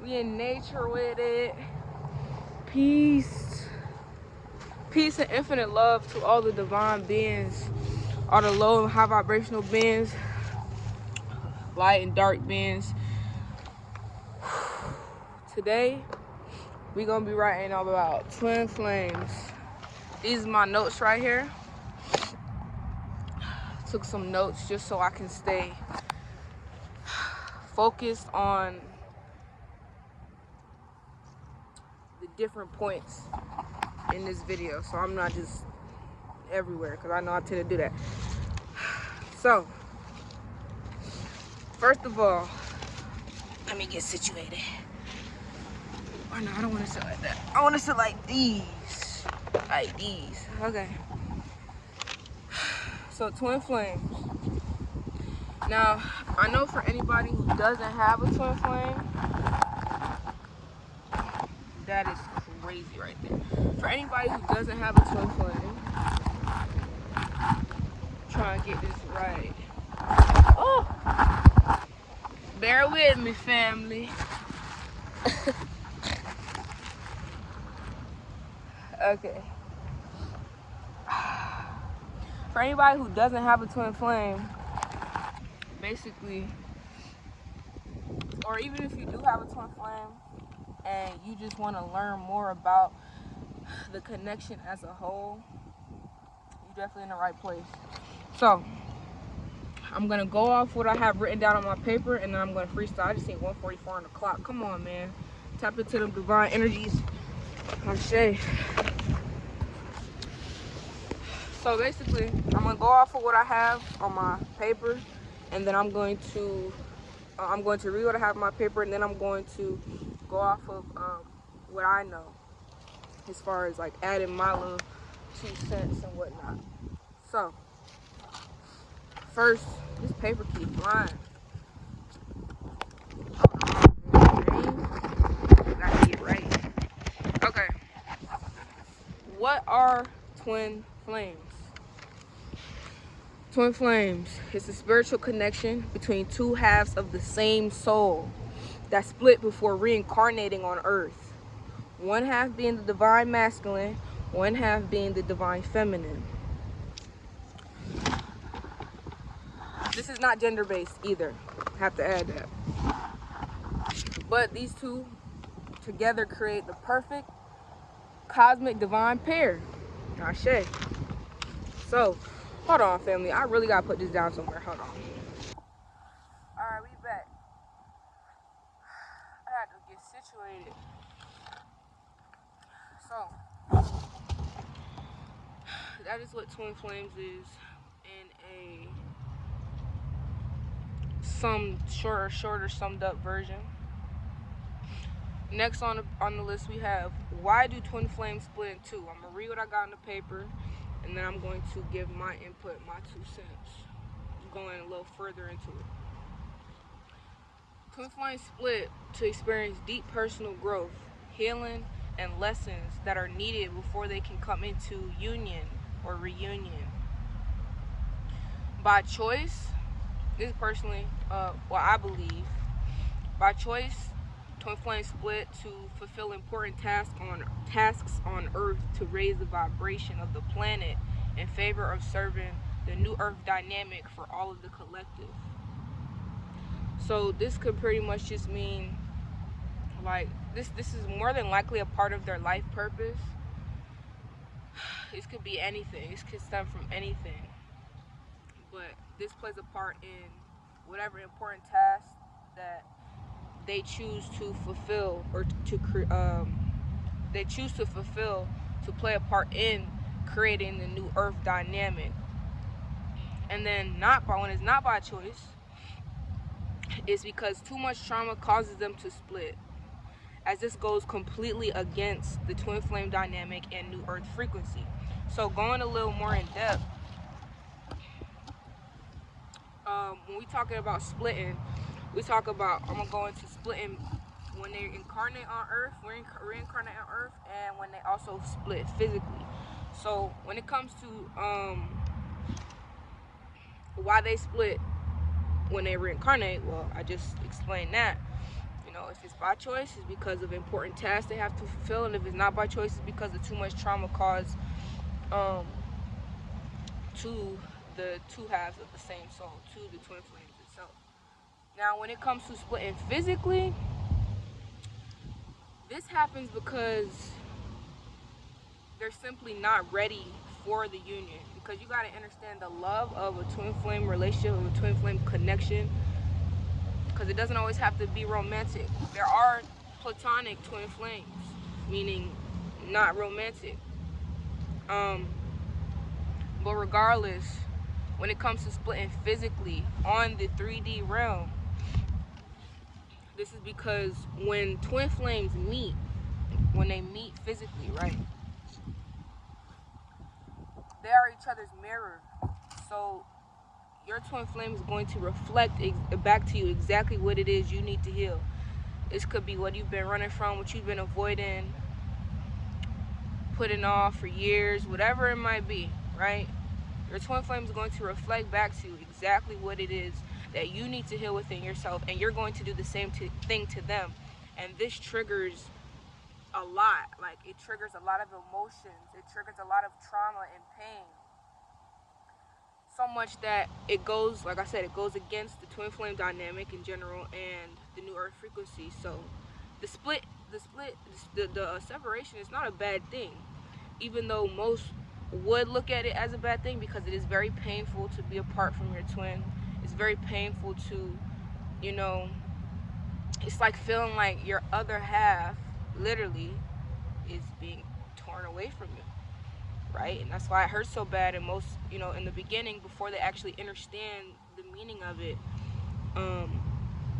We in nature with it. Peace. Peace and infinite love to all the divine beings, all the low and high vibrational beings, light and dark beings. Today, we're gonna be writing all about twin flames. These are my notes right here. Took some notes just so I can stay focused on the different points in this video, so I'm not just everywhere, because I know I tend to do that. So, first of all, let me get situated. Oh no, I don't want to sit like that. I want to sit like these. Like these. Okay. So, twin flames. Now, I know for anybody who doesn't have a twin flame, that is crazy right there. For anybody who doesn't have a twin flame, try and get this right. Oh! Bear with me, family. Okay. For anybody who doesn't have a twin flame, basically, or even if you do have a twin flame and you just want to learn more about the connection as a whole, you're definitely in the right place. So, I'm going to go off what I have written down on my paper, and then I'm going to freestyle. I just seen 1:44 on the clock. Come on, man. Tap into them divine energies. Ashe. So basically, I'm going to go off of what I have on my paper, and then I'm going to read what I have on my paper, and then I'm going to go off of what I know as far as like adding my little 2 cents and whatnot. So, first, this paper keeps flying. Gotta get right. Okay. What are twin flames? Twin flames is a spiritual connection between two halves of the same soul that split before reincarnating on earth. One half being the divine masculine, one half being the divine feminine. This is not gender-based either. Have to add that. But these two together create the perfect cosmic divine pair. Ashe. So, hold on, family. I really gotta put this down somewhere. Hold on. Alright, we back. I had to get situated. So, that is what twin flames is in a shorter summed up version. Next on the list we have, why do twin flames split in two? I'm gonna read what I got on the paper, and then I'm going to give my input, my 2 cents, going a little further into it. Twin flames split to experience deep personal growth, healing, and lessons that are needed before they can come into union or reunion. By choice, this is personally what I believe. By choice, twin flames split to fulfill important tasks on Earth to raise the vibration of the planet in favor of serving the new Earth dynamic for all of the collective. So this could pretty much just mean like this is more than likely a part of their life purpose. This could be anything. This could stem from anything. But this plays a part in whatever important task that they choose to fulfill or to play a part in creating the new Earth dynamic. And then when it's not by choice, it's because too much trauma causes them to split, as this goes completely against the twin flame dynamic and new Earth frequency. So going a little more in depth, when we talking about splitting, we talk about, I'm gonna go into splitting when they incarnate on Earth, reincarnate on Earth, and when they also split physically. So when it comes to why they split when they reincarnate, well, I just explained that. if it's by choice, it's because of important tasks they have to fulfill, and if it's not by choice, it's because of too much trauma caused to the two halves of the same soul, to the twin flames itself. Now, when it comes to splitting physically, this happens because they're simply not ready for the union. Because you got to understand the love of a twin flame relationship, of a twin flame connection, because it doesn't always have to be romantic. There are platonic twin flames, meaning not romantic. But regardless, when it comes to splitting physically on the 3D realm, this is because when twin flames meet, when they meet physically, right, they are each other's mirror. So your twin flame is going to reflect back to you exactly what it is you need to heal. This could be what you've been running from, what you've been avoiding, putting off for years, whatever it might be, right? Your twin flame is going to reflect back to you exactly what it is that you need to heal within yourself, and you're going to do the same thing to them. And this triggers a lot. Like, it triggers a lot of emotions. It triggers a lot of trauma and pain. So much that it goes, like I said, it goes against the twin flame dynamic in general and the new earth frequency. So the separation is not a bad thing, even though most would look at it as a bad thing, because it is very painful to be apart from your twin. It's very painful to, it's like feeling like your other half literally is being torn away from you, right? And that's why it hurts so bad. And most, in the beginning, before they actually understand the meaning of it,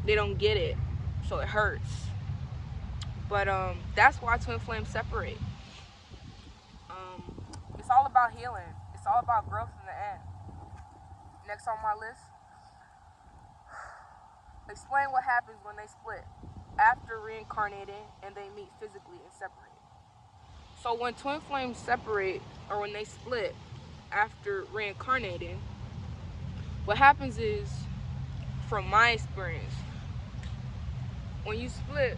they don't get it, so it hurts. But that's why twin flames separate. It's all about healing. It's all about growth in the end. Next on my list, explain what happens when they split after reincarnating and they meet physically and separate. So when twin flames separate, or when they split after reincarnating, what happens is, from my experience, when you split,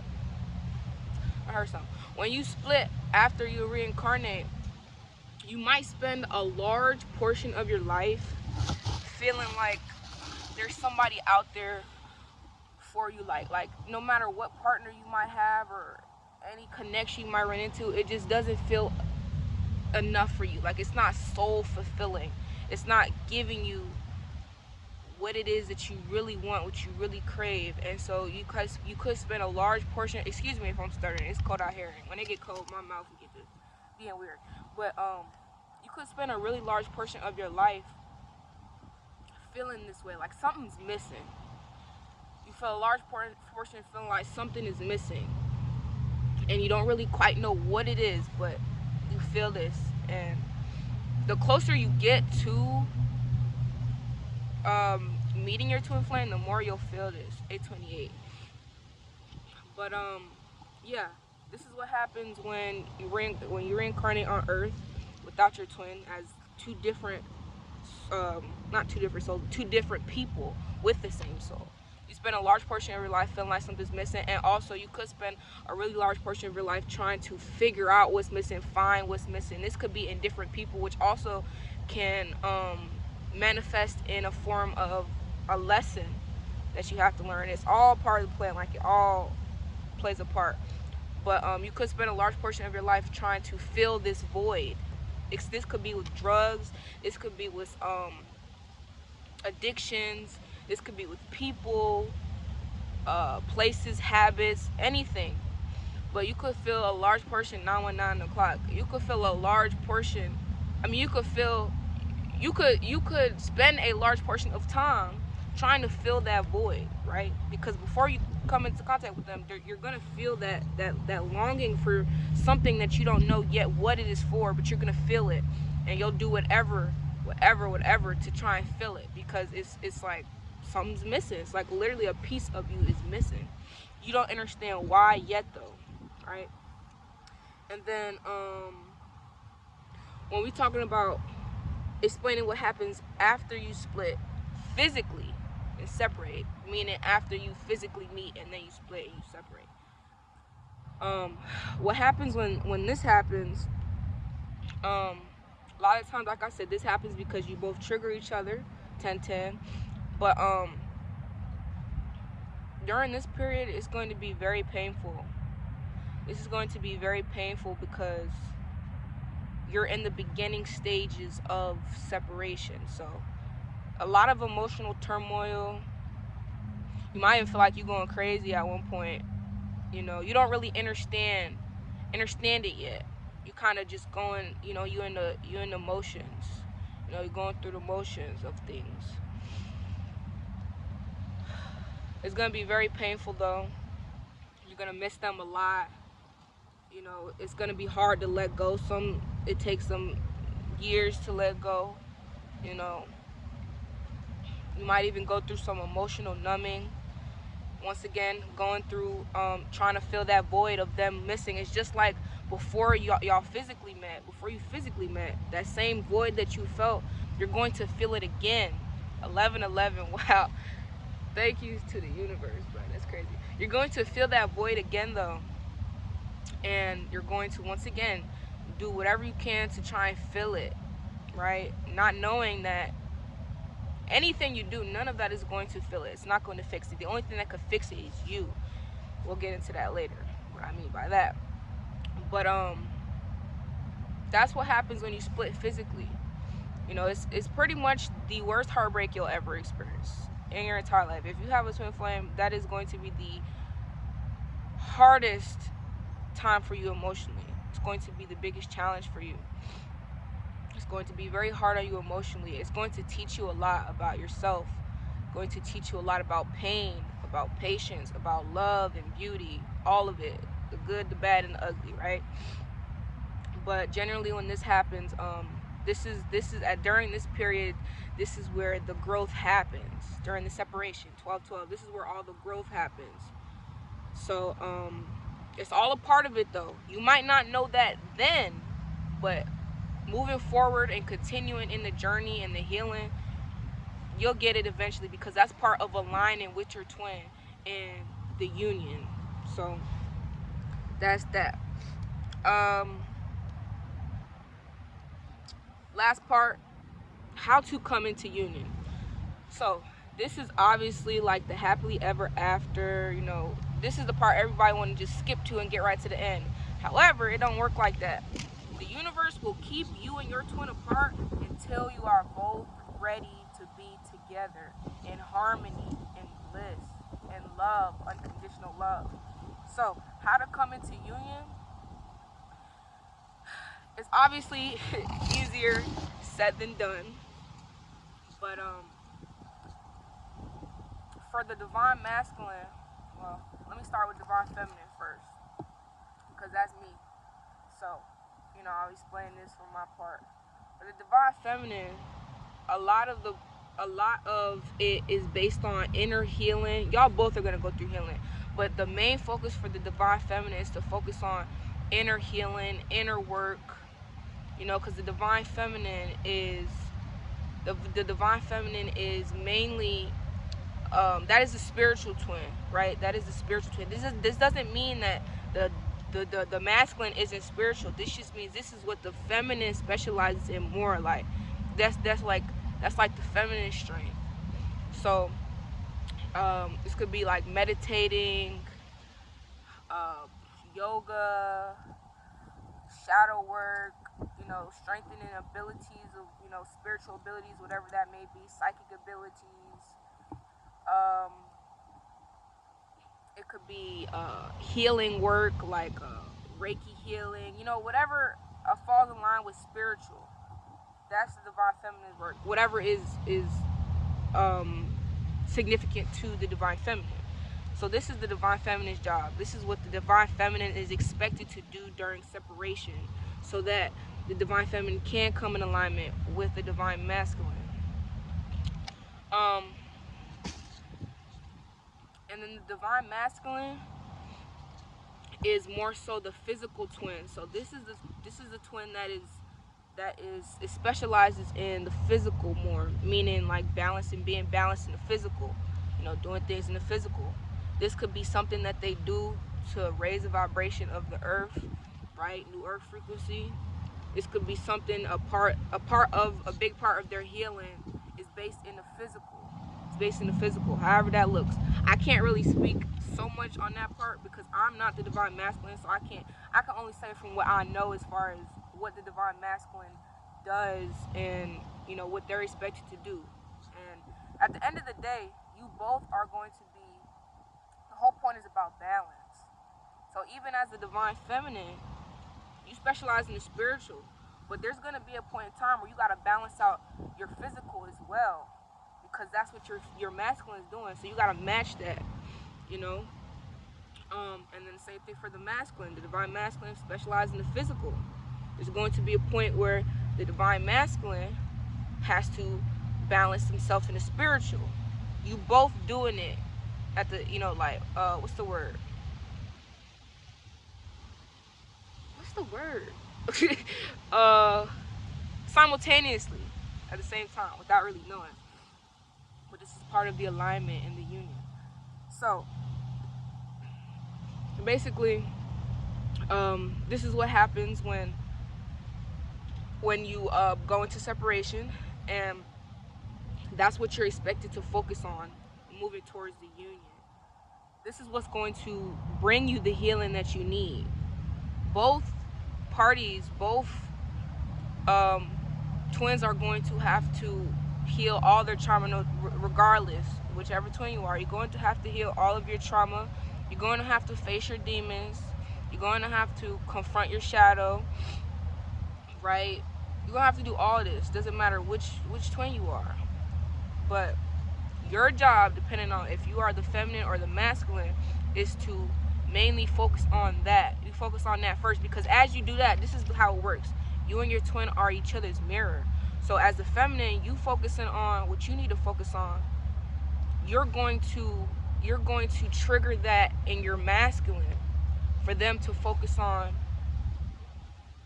I heard something. When you split after you reincarnate, you might spend a large portion of your life feeling like there's somebody out there for you, like no matter what partner you might have or any connection you might run into, it just doesn't feel enough for you. Like, it's not soul fulfilling. It's not giving you what it is that you really want, what you really crave. And so you could spend a large portion, excuse me if I'm stuttering, it's cold out here. When it get cold, my mouth will get to being weird. But you could spend a really large portion of your life feeling this way, like something's missing. You feel a large portion feeling like something is missing, and you don't really quite know what it is, but you feel this. And the closer you get to meeting your twin flame, the more you'll feel this. 828. But yeah, this is what happens when you reincarnate on Earth without your twin, as two different not two different souls, two different people with the same soul. You spend a large portion of your life feeling like something's missing, and also you could spend a really large portion of your life trying to figure out what's missing, find what's missing. This could be in different people, which also can manifest in a form of a lesson that you have to learn. It's all part of the plan, like it all plays a part. But you could spend a large portion of your life trying to fill this void. This could be with drugs, this could be with addictions, this could be with people, places, habits, anything. But you could feel a large portion, 919 o'clock. You could feel a large portion. I mean, you could spend a large portion of time trying to fill that void, right? Because before you come into contact with them, you're gonna feel that longing for something that you don't know yet what it is for, but you're gonna feel it, and you'll do whatever to try and fill it, because it's like something's missing. It's like literally a piece of you is missing. You don't understand why yet, though, right? And then when we're talking about explaining what happens after you split physically, and separate, meaning after you physically meet and then you split and you separate. What happens when this happens, a lot of times, like I said, this happens because you both trigger each other, 10-10. But during this period, it's going to be very painful. This is going to be very painful because you're in the beginning stages of separation. So a lot of emotional turmoil. You might even feel like you're going crazy at one point. You know, you don't really understand it yet. You kind of just going, you know, you're in the motions. You know, you're going through the motions of things. It's gonna be very painful though. You're gonna miss them a lot. You know, it's gonna be hard to let go. It takes some years to let go. You know, you might even go through some emotional numbing. Once again, going through trying to fill that void of them missing. It's just like before y'all physically met. Before you physically met, that same void that you felt, you're going to feel it again. 11/11. Wow. Thank you to the universe, bro. That's crazy. You're going to feel that void again though, and you're going to once again do whatever you can to try and fill it, right? Not knowing that anything you do, none of that is going to fill it. It's not going to fix it. The only thing that could fix it is you. We'll get into that later, what I mean by that. But that's what happens when you split physically. You know, it's pretty much the worst heartbreak you'll ever experience in your entire life. If you have a twin flame, that is going to be the hardest time for you emotionally. It's going to be the biggest challenge for you. It's going to be very hard on you emotionally. It's going to teach you a lot about yourself. It's going to teach you a lot about pain, about patience, about love and beauty, all of it, the good, the bad, and the ugly, right? But generally, when this happens, during this period, this is where the growth happens. During the separation, 12/12, this is where all the growth happens. So it's all a part of it though. You might not know that then, but moving forward and continuing in the journey and the healing, you'll get it eventually, because that's part of aligning with your twin and the union. So that's that. Last part, how to come into union. So this is obviously like the happily ever after, you know, this is the part everybody want to just skip to and get right to the end. However, it don't work like that. The universe will keep you and your twin apart until you are both ready to be together in harmony, in bliss, in love, unconditional love. So how to come into union? It's obviously easier said than done. But for the divine masculine, well, let me start with divine feminine first, because that's me. So, you know, I'll explain this from my part. For the divine feminine, a lot of it is based on inner healing. Y'all both are gonna go through healing, but the main focus for the divine feminine is to focus on inner healing, inner work. You know, because the divine feminine is the divine feminine is mainly that is the spiritual twin, right? That is the spiritual twin. This doesn't mean that the masculine isn't spiritual. This just means this is what the feminine specializes in more. Like that's like the feminine strength. So this could be like meditating, yoga, shadow work, you know, strengthening abilities of, you know, spiritual abilities, whatever that may be, psychic abilities. It could be healing work, like Reiki healing, you know, whatever falls in line with spiritual. That's the divine feminine work. Whatever is significant to the divine feminine. So this is the divine feminine's job. This is what the divine feminine is expected to do during separation, so that the divine feminine can come in alignment with the divine masculine. And then the divine masculine is more so the physical twin. So this is the twin that it specializes in the physical more, meaning like balance and being balanced in the physical. doing things in the physical. This could be something that they do to raise the vibration of the earth, right? New earth frequency. This could be something a big part of their healing is based in the physical. It's based in the physical, however that looks. I can't really speak so much on that part because I'm not the divine masculine, so I can only say from what I know as far as what the divine masculine does and what they're expected to do. And at the end of the day, you both are going to be, the whole point is about balance. So even as the divine feminine, you specialize in the spiritual, but there's going to be a point in time where you got to balance out your physical as well, because that's what your masculine is doing. So you got to match that, and then the same thing for the masculine. The divine masculine specializes in the physical. There's going to be a point where the divine masculine has to balance himself in the spiritual. You both doing it at the, what's the word? Simultaneously at the same time without really knowing. But this is part of the alignment in the union. So basically, this is what happens when you go into separation, and that's what you're expected to focus on moving towards the union. This is what's going to bring you the healing that you need. Both parties, both twins are going to have to heal all their trauma, regardless, whichever twin you are. You're going to have to heal all of your trauma. You're going to have to face your demons. You're going to have to confront your shadow, right? You're going to have to do all this. Doesn't matter which twin you are. But your job, depending on if you are the feminine or the masculine, is to mainly focus on that. You focus on that first, because as you do that, this is how it works. You and your twin are each other's mirror. So as the feminine, you focusing on what you need to focus on, you're going to trigger that in your masculine for them to focus on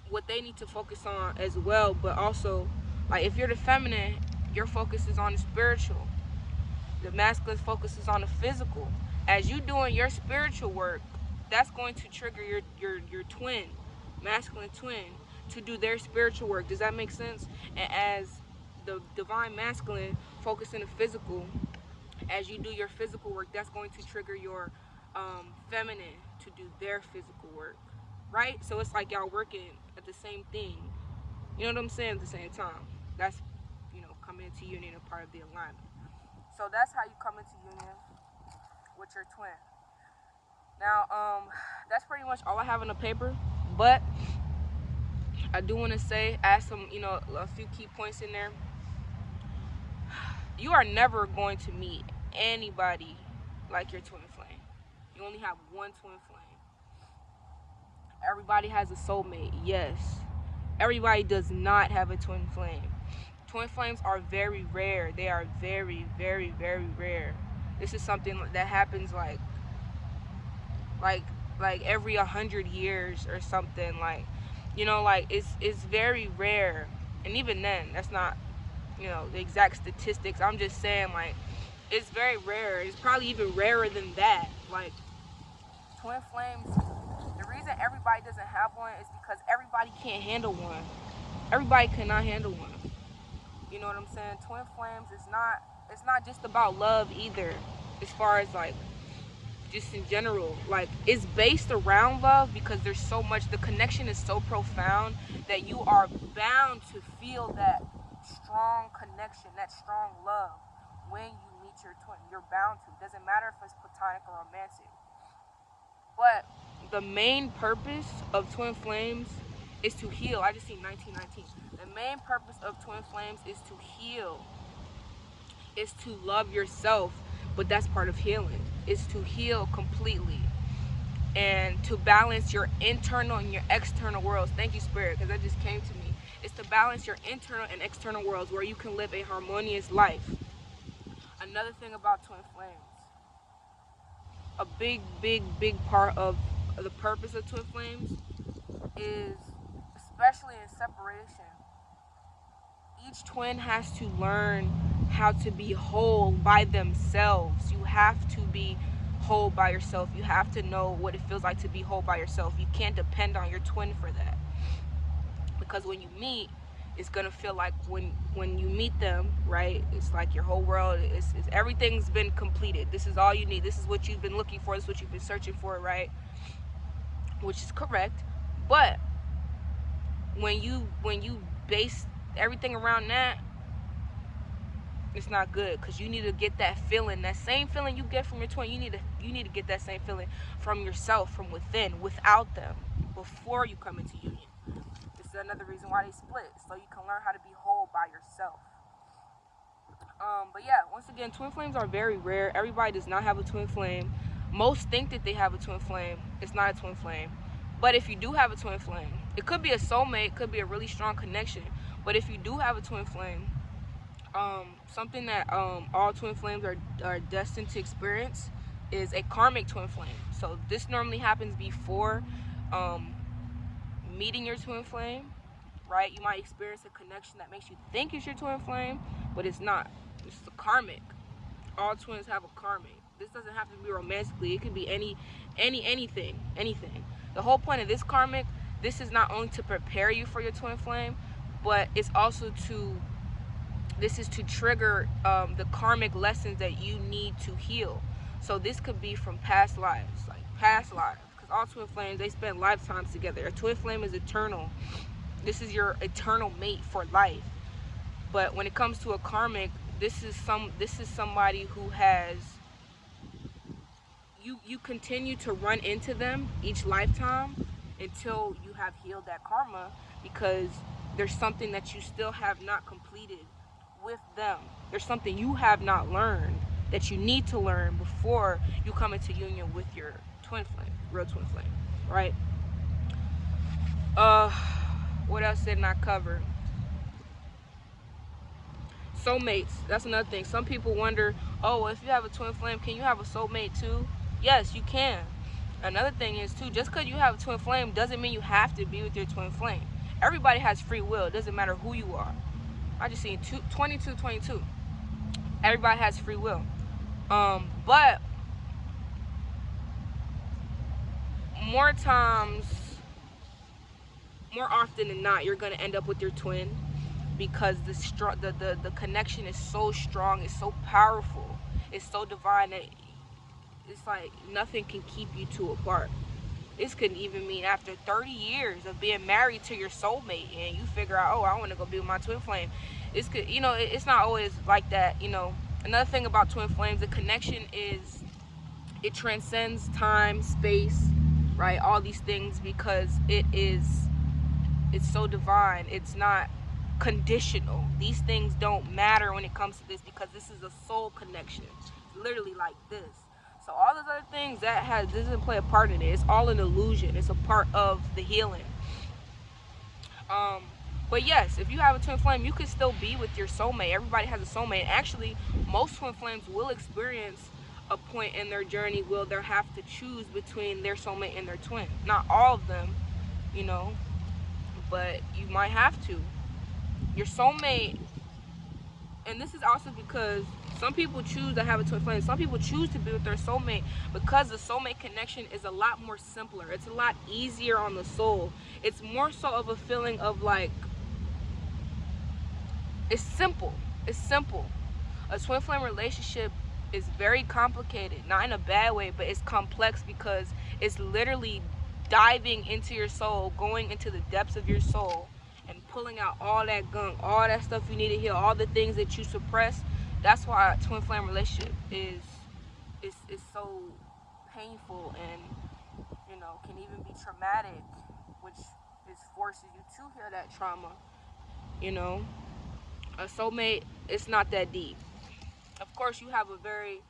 what they need to focus on as well. But also, like, if you're the feminine, your focus is on the spiritual. The masculine focuses on the physical. As you doing your spiritual work, that's going to trigger your twin, masculine twin, to do their spiritual work. Does that make sense? And as the divine masculine focus in the physical, as you do your physical work, that's going to trigger your feminine to do their physical work, right? So it's like y'all working at the same thing. You know what I'm saying? At the same time. That's, coming into union, a part of the alignment. So that's how you come into union with your twin. Now, that's pretty much all I have on the paper, but I do want to add some, a few key points in there. You are never going to meet anybody like your twin flame. You only have one twin flame. Everybody has a soulmate, yes. Everybody does not have a twin flame. Twin flames are very rare. They are very, very, very rare. This is something that happens like every 100 years or something. It's very rare. And even then, that's not, the exact statistics. I'm just saying, it's very rare. It's probably even rarer than that. Twin flames, the reason everybody doesn't have one is because everybody can't handle one. Everybody cannot handle one. You know what I'm saying? Twin flames it's not just about love either, as far as just in general. It's based around love, because there's so much, the connection is so profound that you are bound to feel that strong connection, that strong love when you meet your twin. You're bound to. It doesn't matter if it's platonic or romantic. But the main purpose of twin flames is to heal. I just seen 1919. The main purpose of twin flames is to heal. Is to love yourself, but that's part of healing. Is to heal completely and to balance your internal and your external worlds. Thank you, Spirit, because that just came to me. It's to balance your internal and external worlds where you can live a harmonious life. Another thing about twin flames, a big, big, big part of the purpose of twin flames is, especially in separation, each twin has to learn how to be whole by themselves. You have to be whole by yourself. You have to know what it feels like to be whole by yourself. You can't depend on your twin for that, because when you meet, it's gonna feel like when you meet them, right, it's like your whole world is everything's been completed. This is all you need. This is what you've been looking for. This is what you've been searching for, right? Which is correct. But when you base everything around that, it's not good, because you need to get that feeling, that same feeling you get from your twin. You need to get that same feeling from yourself, from within, without them, before you come into union. This is another reason why they split, so you can learn how to be whole by yourself. But yeah, once again, twin flames are very rare. Everybody does not have a twin flame. Most think that they have a twin flame. It's not a twin flame. But if you do have a twin flame, it could be a soulmate, it could be a really strong connection. But if you do have a twin flame, something that all twin flames are destined to experience is a karmic twin flame. So this normally happens before meeting your twin flame, right? You might experience a connection that makes you think it's your twin flame, but it's not. It's a karmic. All twins have a karmic. This doesn't have to be romantically. It could be anything. The whole point of this karmic, this is not only to prepare you for your twin flame, but it's also to trigger the karmic lessons that you need to heal. So this could be from past lives, because all twin flames, they spend lifetimes together. A twin flame is eternal. This is your eternal mate for life. But when it comes to a karmic, this is somebody who has, you continue to run into them each lifetime until you have healed that karma, because there's something that you still have not completed with them. There's something you have not learned that you need to learn before you come into union with your twin flame, real twin flame, right? What else didn't I cover? Soulmates, that's another thing. Some people wonder, oh, if you have a twin flame, can you have a soulmate too? Yes, you can. Another thing is too, just because you have a twin flame doesn't mean you have to be with your twin flame. Everybody has free will. It doesn't matter who you are. I just seen 22. Everybody has free will. But more often than not, you're gonna end up with your twin, because the connection is so strong, it's so powerful, it's so divine that it's like nothing can keep you two apart. This could even mean after 30 years of being married to your soulmate, and you figure out, oh, I want to go be with my twin flame. This could, it's not always like that. Another thing about twin flames, the connection is, it transcends time, space, right? All these things, because it's so divine. It's not conditional. These things don't matter when it comes to this, because this is a soul connection. It's literally like this. So all those other things doesn't play a part in it. It's all an illusion. It's a part of the healing. But yes, if you have a twin flame, you can still be with your soulmate. Everybody has a soulmate. Actually, most twin flames will experience a point in their journey where they'll have to choose between their soulmate and their twin. Not all of them, but you might have to. Your soulmate, and this is also because some people choose to have a twin flame. Some people choose to be with their soulmate because the soulmate connection is a lot more simpler. It's a lot easier on the soul. It's more so of a feeling of like, it's simple. It's simple. A twin flame relationship is very complicated, not in a bad way, but it's complex because it's literally diving into your soul, going into the depths of your soul, and pulling out all that gunk, all that stuff you need to heal, all the things that you suppress. That's why a twin flame relationship is so painful, and can even be traumatic, which forces you to heal that trauma. A soulmate, it's not that deep. Of course, you have a very,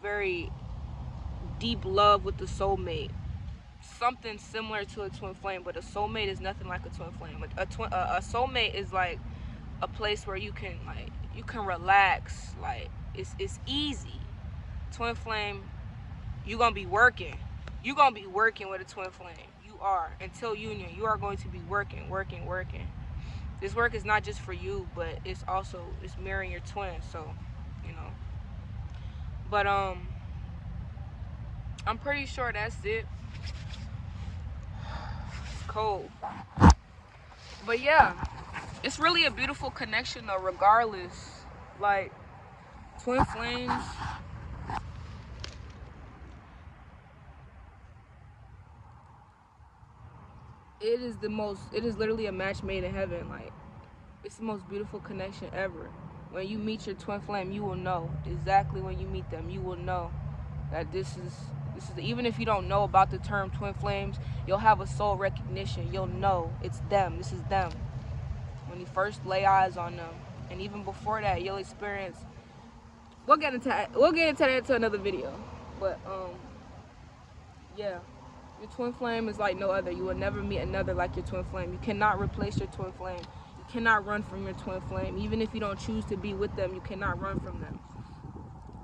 very deep love with the soulmate, something similar to a twin flame, but a soulmate is nothing like a twin flame. A soulmate is like a place where you can relax, like it's easy. Twin flame, you're gonna be working with a twin flame. You are, until union, you are going to be working. this work is not just for you, but it's mirroring your twin. So, you know. But I'm pretty sure that's it. It's cold. But yeah, it's really a beautiful connection though, regardless. Like, twin flames. It is literally a match made in heaven. Like, it's the most beautiful connection ever. When you meet your twin flame, you will know exactly when you meet them. You will know that this is even if you don't know about the term twin flames, you'll have a soul recognition. You'll know it's them. This is them. When you first lay eyes on them, and even before that, you'll experience. We'll get into that to another video, but yeah. Your twin flame is like no other. You will never meet another like your twin flame. You cannot replace your twin flame. You cannot run from your twin flame. Even if you don't choose to be with them, you cannot run from them.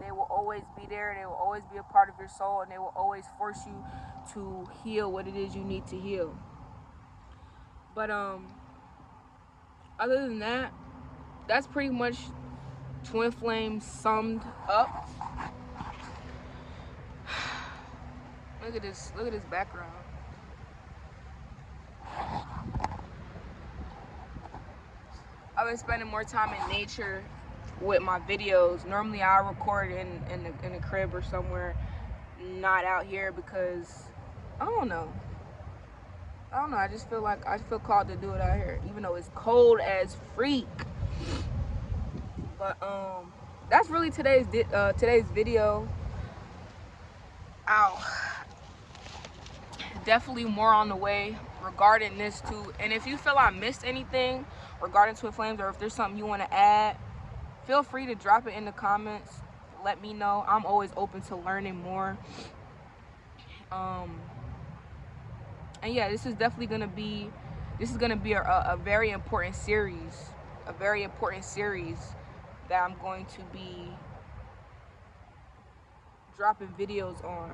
They will always be there. They will always be a part of your soul, and they will always force you to heal what it is you need to heal. But other than that, that's pretty much twin flame summed up. Look at this background. I've been spending more time in nature with my videos. Normally I record in the crib or somewhere, not out here, because I don't know. I just feel called to do it out here, even though it's cold as freak. But that's really today's video. Ow. Definitely more on the way regarding this too. And if you feel I missed anything regarding twin flames, or if there's something you want to add, feel free to drop it in the comments. Let me know. I'm always open to learning more. And yeah, this is definitely gonna be a very important series. A very important series that I'm going to be dropping videos on.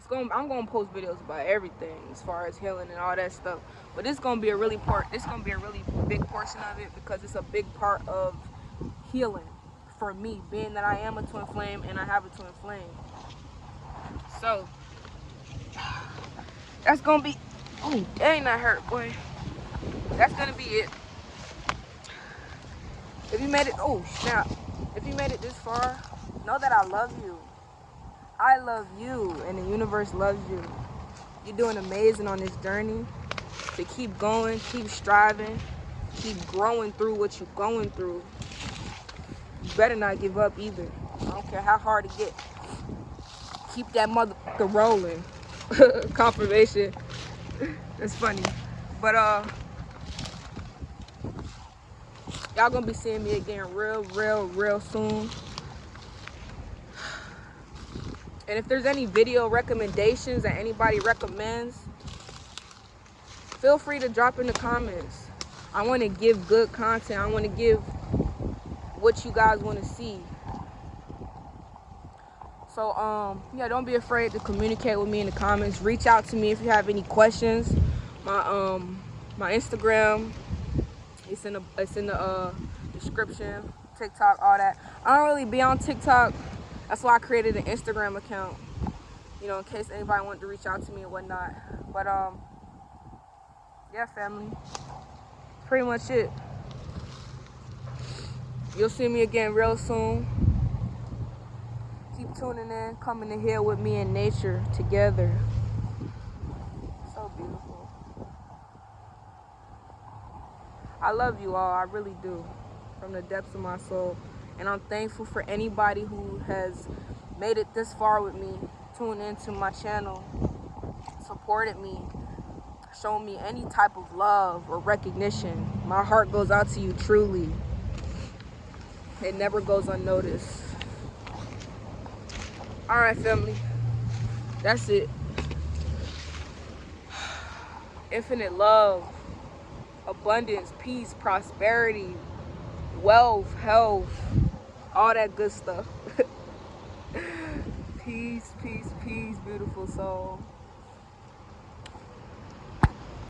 I'm gonna post videos about everything as far as healing and all that stuff. But this is gonna be a really big portion of it, because it's a big part of healing for me, being that I am a twin flame and I have a twin flame. So that's gonna be, oh dang, that hurt, boy. That's gonna be it. If you made it, oh snap. If you made it this far, know that I love you. I love you, and the universe loves you. You're doing amazing on this journey. To keep going, keep striving, keep growing through what you're going through. You better not give up either. I don't care how hard it gets. Keep that motherfucker rolling. Confirmation. That's funny. But y'all gonna be seeing me again real soon. And if there's any video recommendations that anybody recommends, feel free to drop in the comments. I want to give good content. I want to give what you guys want to see. So yeah, don't be afraid to communicate with me in the comments. Reach out to me if you have any questions. My Instagram, it's in the description. TikTok, all that. I don't really be on TikTok. That's why I created an Instagram account, you know, in case anybody wanted to reach out to me and whatnot. But yeah, family, pretty much it. You'll see me again real soon. Keep tuning in, coming to heal with me in nature together. So beautiful. I love you all, I really do, from the depths of my soul. And I'm thankful for anybody who has made it this far with me, tuned into my channel, supported me, shown me any type of love or recognition. My heart goes out to you truly. It never goes unnoticed. All right, family. That's it. Infinite love, abundance, peace, prosperity, wealth, health, all that good stuff. Peace, peace, peace, beautiful soul.